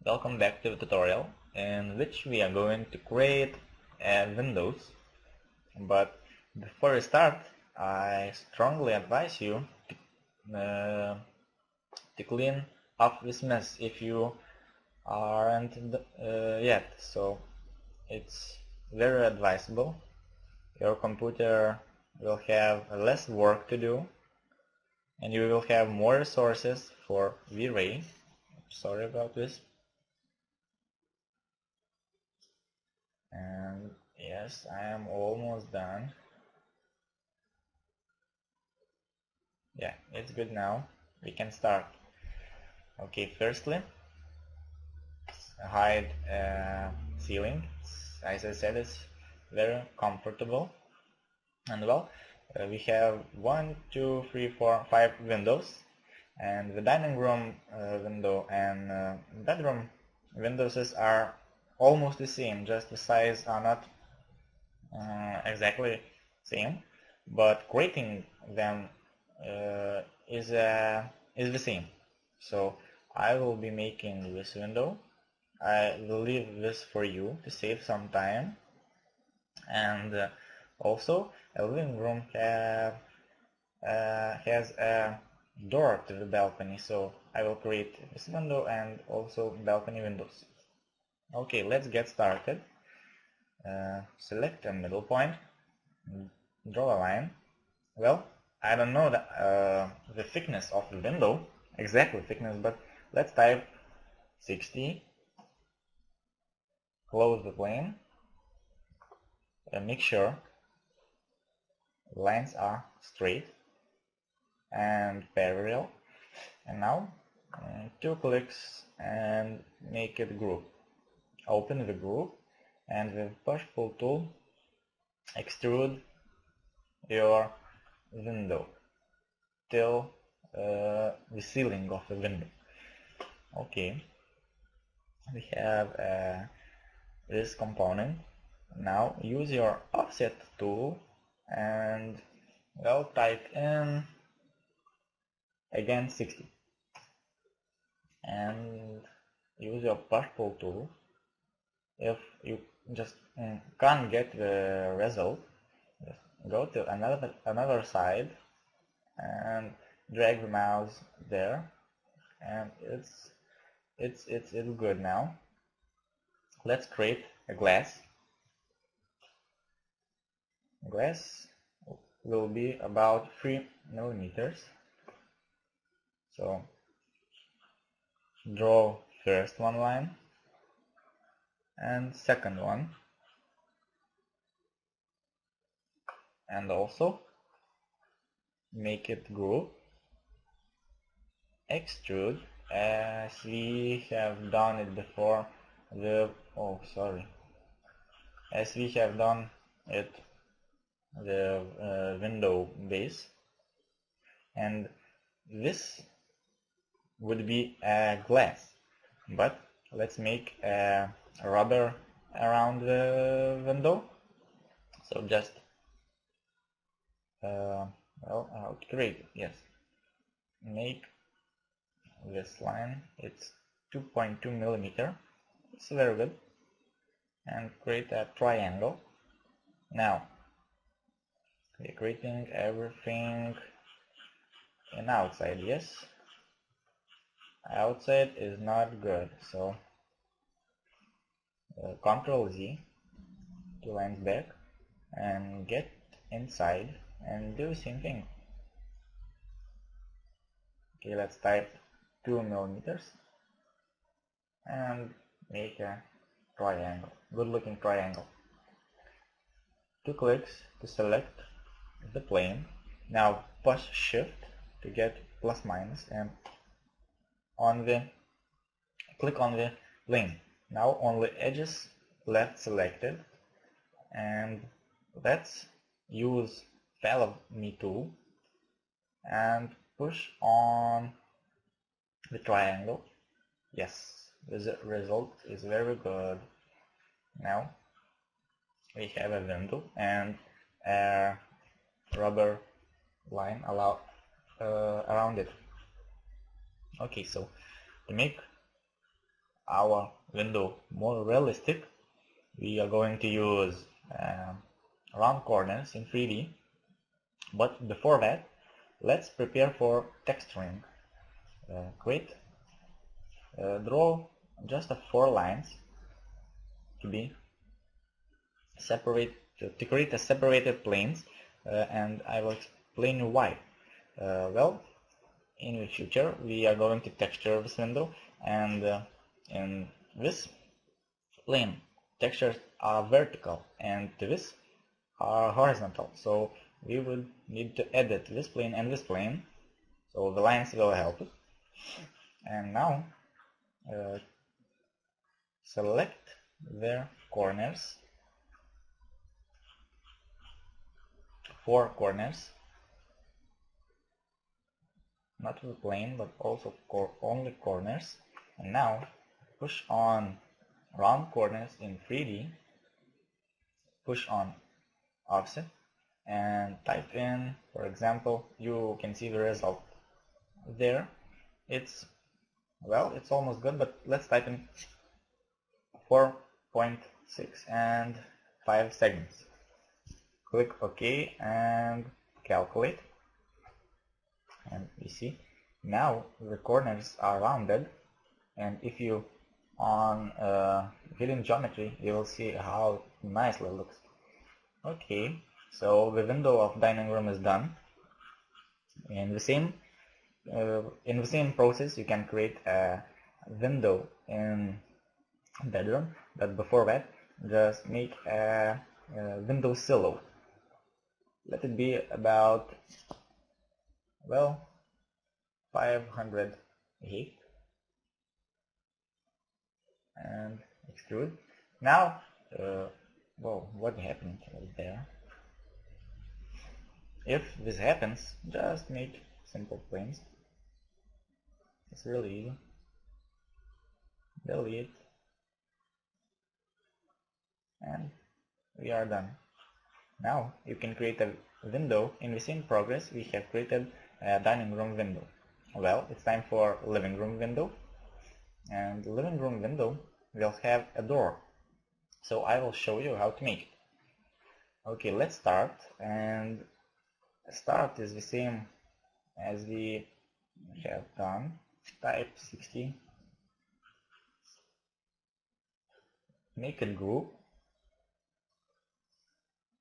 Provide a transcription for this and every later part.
Welcome back to the tutorial in which we are going to create windows. But before we start, I strongly advise you to clean up this mess if you aren't yet. So it's very advisable. Your computer will have less work to do and you will have more resources for Vray. Sorry about this. And yes, I am almost done. Yeah, it's good now. We can start. Okay, firstly, hide ceiling. As I said, it's very comfortable. And well, we have 1, 2, 3, 4, 5 windows. And the dining room window and bedroom windows are almost the same, just the size are not exactly same, but creating them is the same. So I will be making this window. I will leave this for you to save some time, and also a living room has a door to the balcony, so I will create this window and also balcony windows. Okay, let's get started. Select a middle point, draw a line. Well, I don't know the thickness of the window, exactly thickness, but let's type 60, close the plane, and make sure lines are straight and parallel. And now 2 clicks and make it group. Open the group and with push-pull tool extrude your window till the ceiling of the window. Okay, we have this component. Now use your offset tool and well, type in again 60 and use your push-pull tool. If you just can't get the result, just go to another side and drag the mouse there, and it's good now. Let's create a glass. Glass will be about 3 millimeters. So draw first one line and second one, and also make it group, extrude as we have done it before as we have done it the window base, and this would be a glass, but let's make a rubber around the window. So just create, yes, make this line, it's 2.2 millimeter, it's very good, and create a triangle. Now we're creating everything in outside. Yes, outside is not good, so Ctrl Z, 2 lines back, and get inside and do the same thing. Okay, let's type 2 millimeters and make a triangle, good looking triangle. 2 clicks to select the plane. Now push shift to get plus minus and click on the plane. Now only edges left selected, and let's use follow me tool and push on the triangle. Yes, the result is very good. Now we have a window and a rubber line around it. Okay, so to make our window more realistic, we are going to use round corners in 3D. But before that, let's prepare for texturing. Draw just 4 lines to be separate, to create a separated planes, and I will explain you why. Well, in the future we are going to texture this window, and in this plane textures are vertical and this are horizontal, so we would need to edit this plane and this plane, so the lines will help us. And now select their corners, 4 corners, not the plane but also only corners. And now push on round corners in 3D, push on offset, and type in, for example, you can see the result there. It's almost good, but let's type in 4.6 and 5 segments. Click OK and calculate, and you see now the corners are rounded, and if you on hidden geometry you will see how nicely it looks. Okay, so the window of dining room is done. In the same process you can create a window in bedroom, but before that just make a window silo. Let it be about 508 and extrude. Now what happened there? If this happens, just make simple planes. It's really easy. Delete, and we are done. Now you can create a window. In the same progress we have created a dining room window. Well, it's time for living room window, and the living room window will have a door, so I will show you how to make it. Okay, let's start, and start is the same as we have done. Type 60, make a group,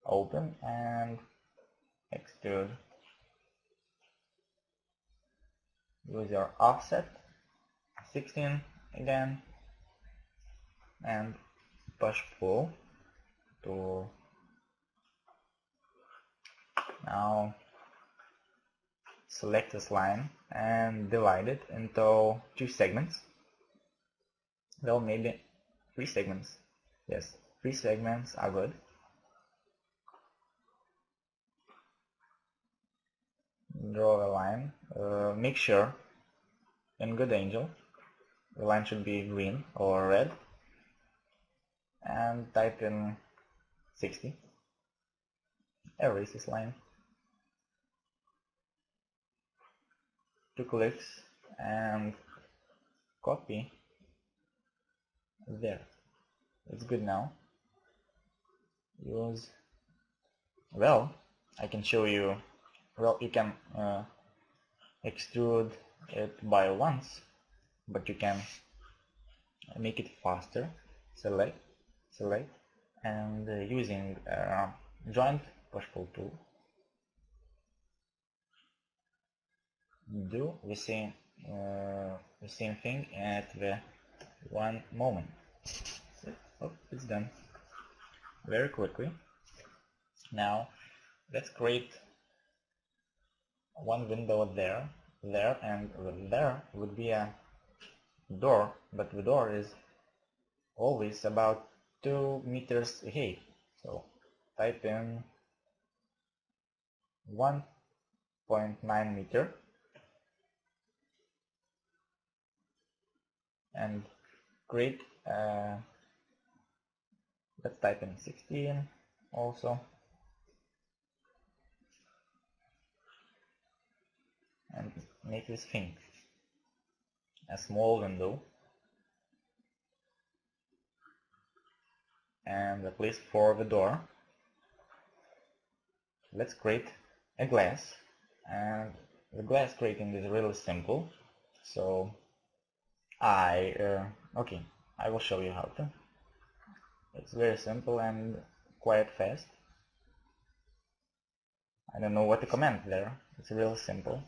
open and extrude. Use your offset 16 again and push pull to now select this line and divide it into 2 segments. Well, maybe 3 segments. Yes, 3 segments are good. Draw a line. Make sure in good angle the line should be green or red, and type in 60. Erase this line. 2 clicks and copy there. It's good now. Use, well, I can show you, well, you can extrude it by once, but you can make it faster. Select, and using joint push pull tool, do the same thing at the one moment. Oh, it's done very quickly. Now let's create one window there, and there would be a door, but the door is always about 2 meters ahead. So type in 1.9 meter and create let's type in 16 also, and make this thing a small window and a place for the door. Let's create a glass, and the glass creating is really simple. So I will show you how to. It's very simple and quite fast. I don't know what to comment there. It's really simple.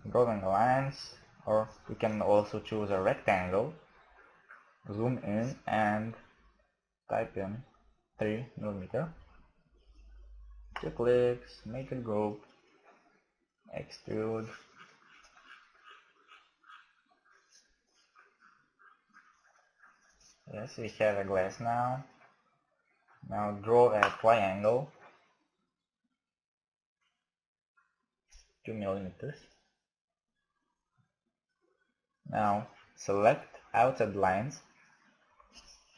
Drawing lines, or you can also choose a rectangle, zoom in and type in 3mm. 2 clicks, make a group, extrude. Yes, we have a glass now. Now draw a triangle, 2mm. Now select outside lines.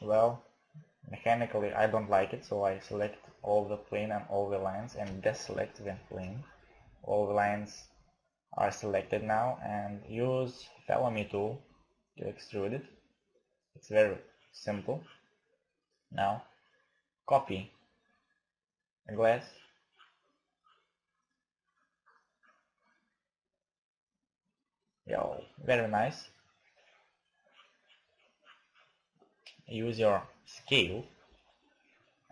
Well, mechanically I don't like it, so I select all the plane and all the lines and deselect the plane. All the lines are selected now, and use follow me tool to extrude it. It's very simple. Now copy a glass, very nice. Use your scale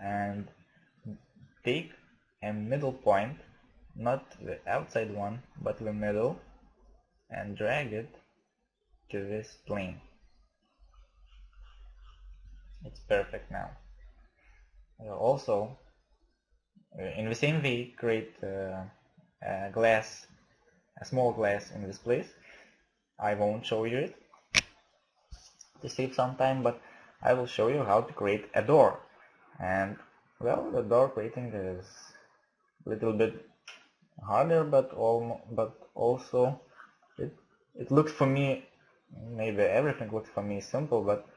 and take a middle point, not the outside one but the middle, and drag it to this plane. It's perfect now. Also, in the same way, create a glass, a small glass in this place. I won't show you it to save some time, but I will show you how to create a door. And well, the door creating is a little bit harder, but also it looks for me, maybe everything looks for me simple, but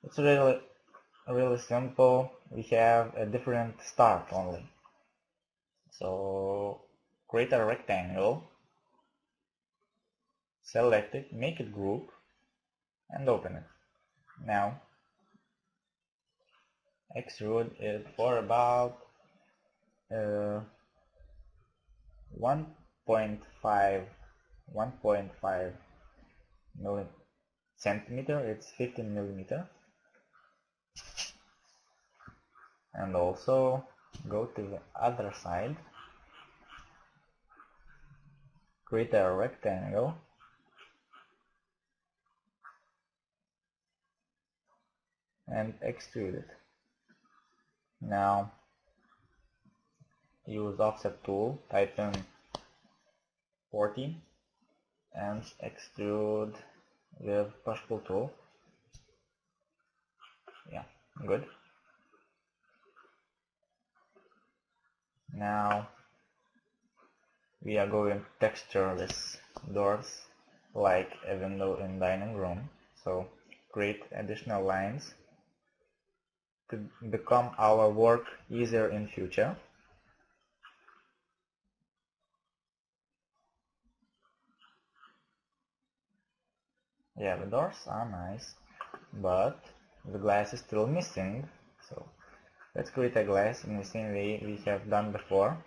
it's really simple. We have a different start only. So create a rectangle, select it, make it group, and open it. Now extrude it for about 1.5 centimeter. It's 15mm. And also go to the other side, create a rectangle, and extrude it. Now use offset tool, type in 40 and extrude with push pull tool. Yeah, good. Now we are going to texture this doors like a window in dining room. So create additional lines to become our work easier in future. Yeah, the doors are nice, but the glass is still missing. So let's create a glass in the same way we have done before.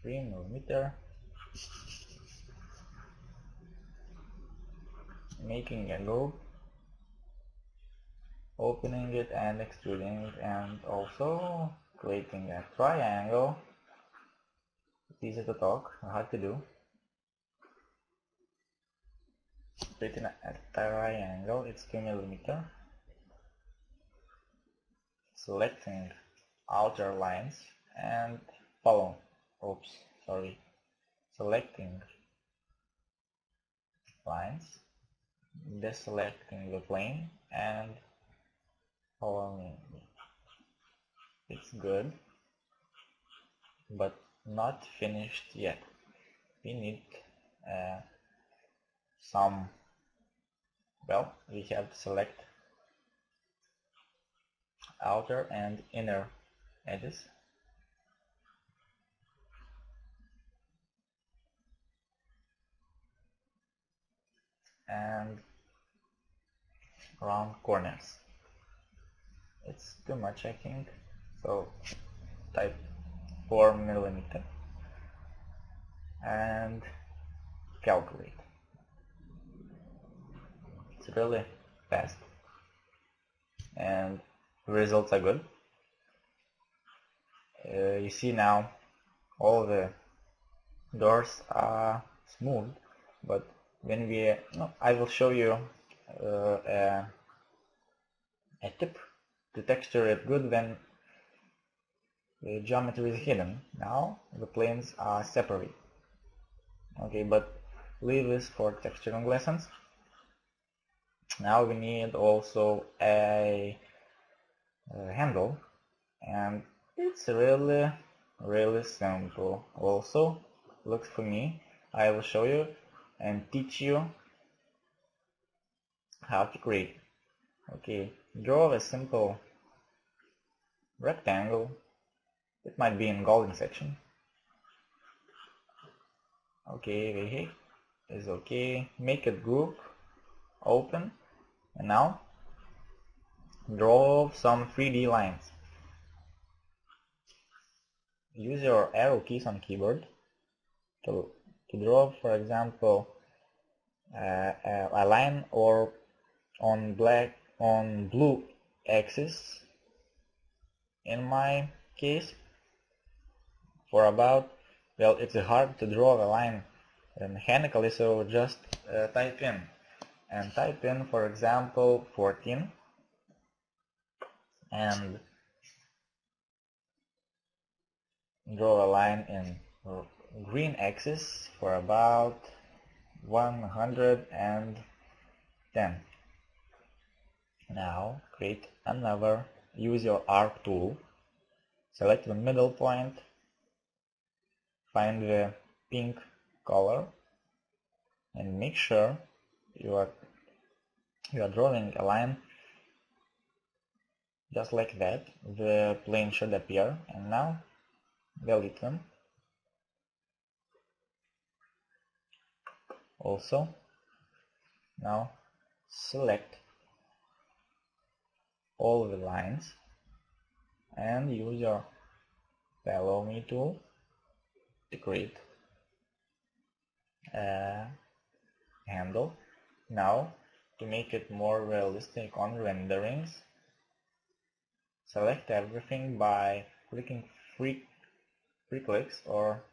$3mm, making a group, opening it and extruding it, and also creating a triangle. It's easy to talk, hard to do. Creating a triangle, it's 2mm. Selecting outer lines and selecting lines, deselecting the plane and following. It's good, but not finished yet. We need we have to select outer and inner edges. And round corners. It's too much, I think, so type 4 millimeter and calculate. It's really fast and the results are good. You see now all the doors are smooth, but when we I will show you a tip to texture it good when the geometry is hidden. Now the planes are separate. Okay, but leave this for texturing lessons. Now we need also a handle, and it's really simple. Also, look for me. I will show you and teach you how to create. Okay, draw a simple rectangle. It might be in golden section. Okay, is okay. Make a group, open, and now draw some 3D lines. Use your arrow keys on keyboard to draw, for example, a line or on blue axis. In my case, for about, well, it's hard to draw a line mechanically, so just type in, for example, 14 and draw a line in green axis for about 110. Now create another, use your arc tool, select the middle point, find the pink color, and make sure you are drawing a line just like that. The plane should appear, and now delete them. Also, now select all the lines and use your follow me tool to create a handle. Now, to make it more realistic on renderings, select everything by clicking three clicks or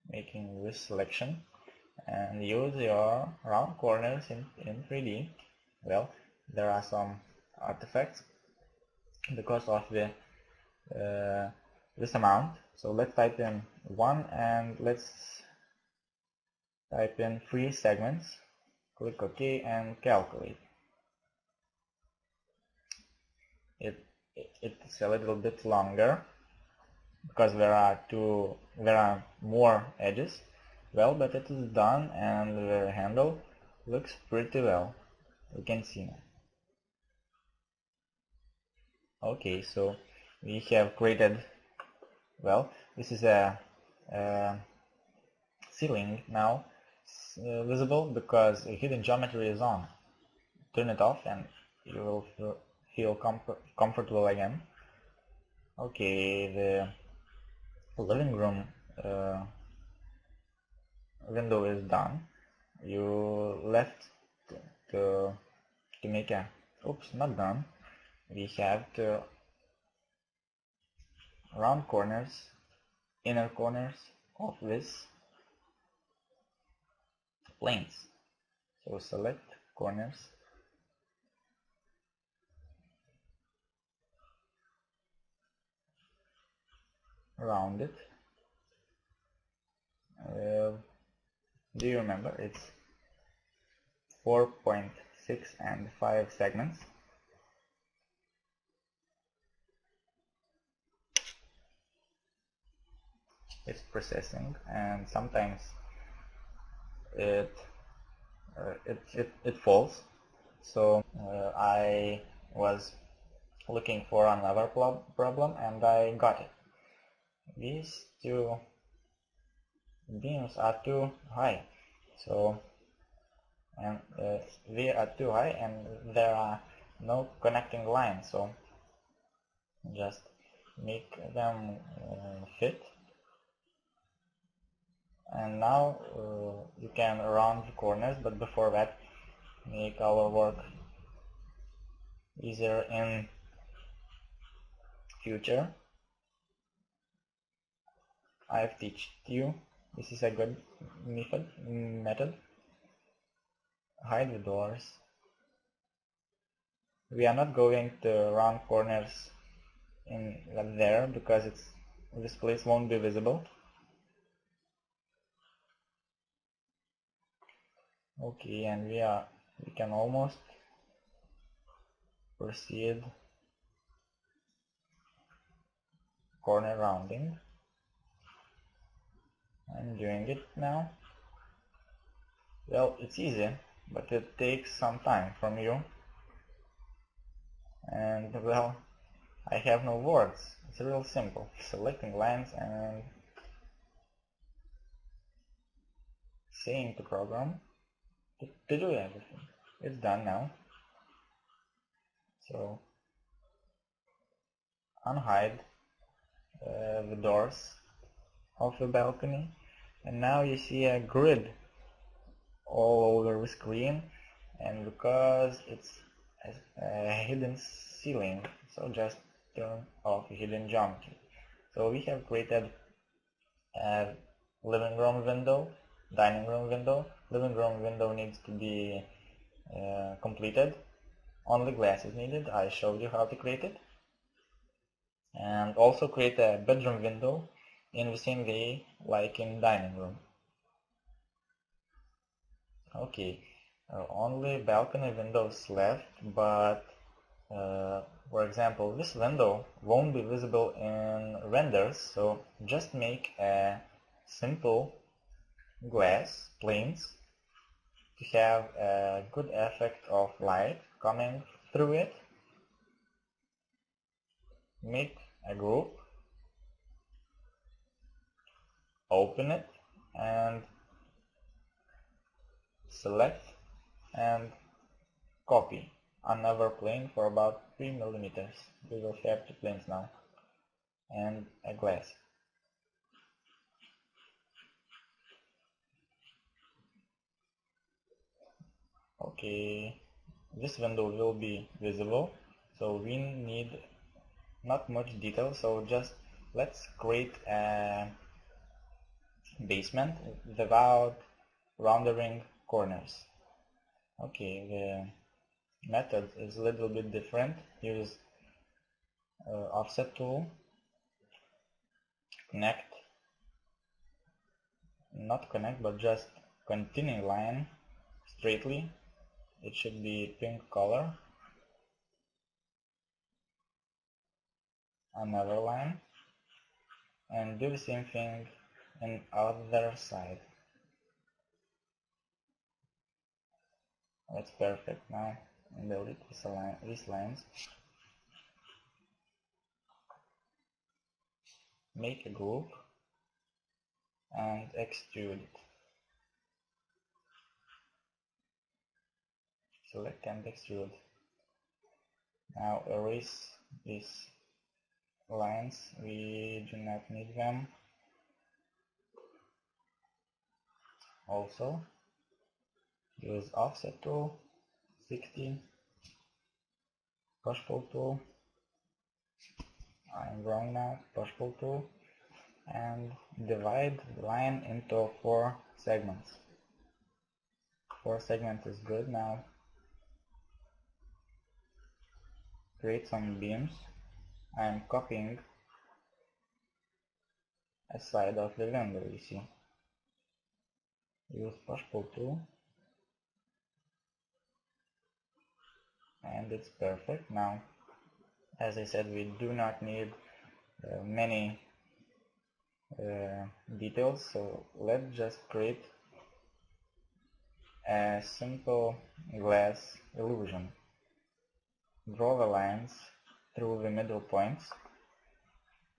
making this selection, and use your round corners in 3D. Well, there are some artifacts because of the this amount, so let's type in 1 and let's type in 3 segments, click OK and calculate. It's a little bit longer because there are more edges. Well, but it is done and the handle looks pretty well. You can see now. Okay, so we have created, well, this is a ceiling now visible because a hidden geometry is on. Turn it off and you will feel comfortable again. Okay, the living room window is done. You left to make a, oops, not done. We have to round corners, inner corners of this planes. So select corners, round it. Do you remember? It's 4.6 and 5 segments. It's processing, and sometimes it falls. So I was looking for another problem and I got it. These two beams are too high, so and they are too high and there are no connecting lines, so just make them fit. And now you can round the corners, but before that, make our work easier in future. I've taught you, this is a good method. Hide the doors. We are not going to round corners in there because this place won't be visible. Okay, and we can almost proceed corner rounding. I'm doing it now. Well, it's easy, but it takes some time from you. And well, I have no words. It's real simple. Selecting lines and saying to program to do everything. It's done now. So unhide the doors of the balcony, and now you see a grid all over the screen, and because it's a hidden ceiling, so just turn off hidden geometry. So we have created a living room window, dining room window. Living room window needs to be completed. Only glass is needed. I showed you how to create it. And also create a bedroom window in the same way like in dining room. Okay, only balcony windows left, but for example, this window won't be visible in renders, so just make a simple glass planes to have a good effect of light coming through it. Make a group, open it, and select and copy another plane for about 3 millimeters. We will have 2 planes now and a glass. Okay, this window will be visible, so we need not much detail, so just let's create a basement without rounding corners. Okay, the method is a little bit different. Use offset tool, connect, not connect but just continue line straightly. It should be pink color. Another line, and do the same thing on other side. That's perfect. Now delete these lines. Make a group and extrude it. Select and extrude. Now erase these lines, we do not need them. Also use offset tool, 60, push pull tool, I'm wrong now, push pull tool, and divide the line into 4 segments. 4 segments is good. Now create some beams. I'm copying a side of the window, you see. Use push pull tool, and it's perfect. Now, as I said, we do not need many details, so let's just create a simple glass illusion. Draw the lines through the middle points,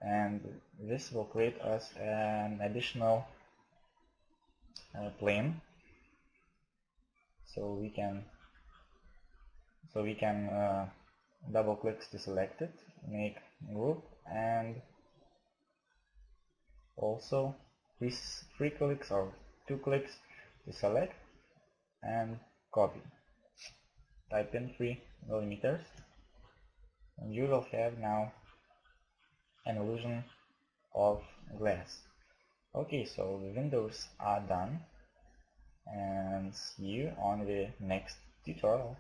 and this will create us an additional plane. So we can double click to select it, make group, and also these 3 clicks or 2 clicks to select and copy. Type in 3 millimeters and you will have now an illusion of glass. Okay, so the windows are done, and see you on the next tutorial.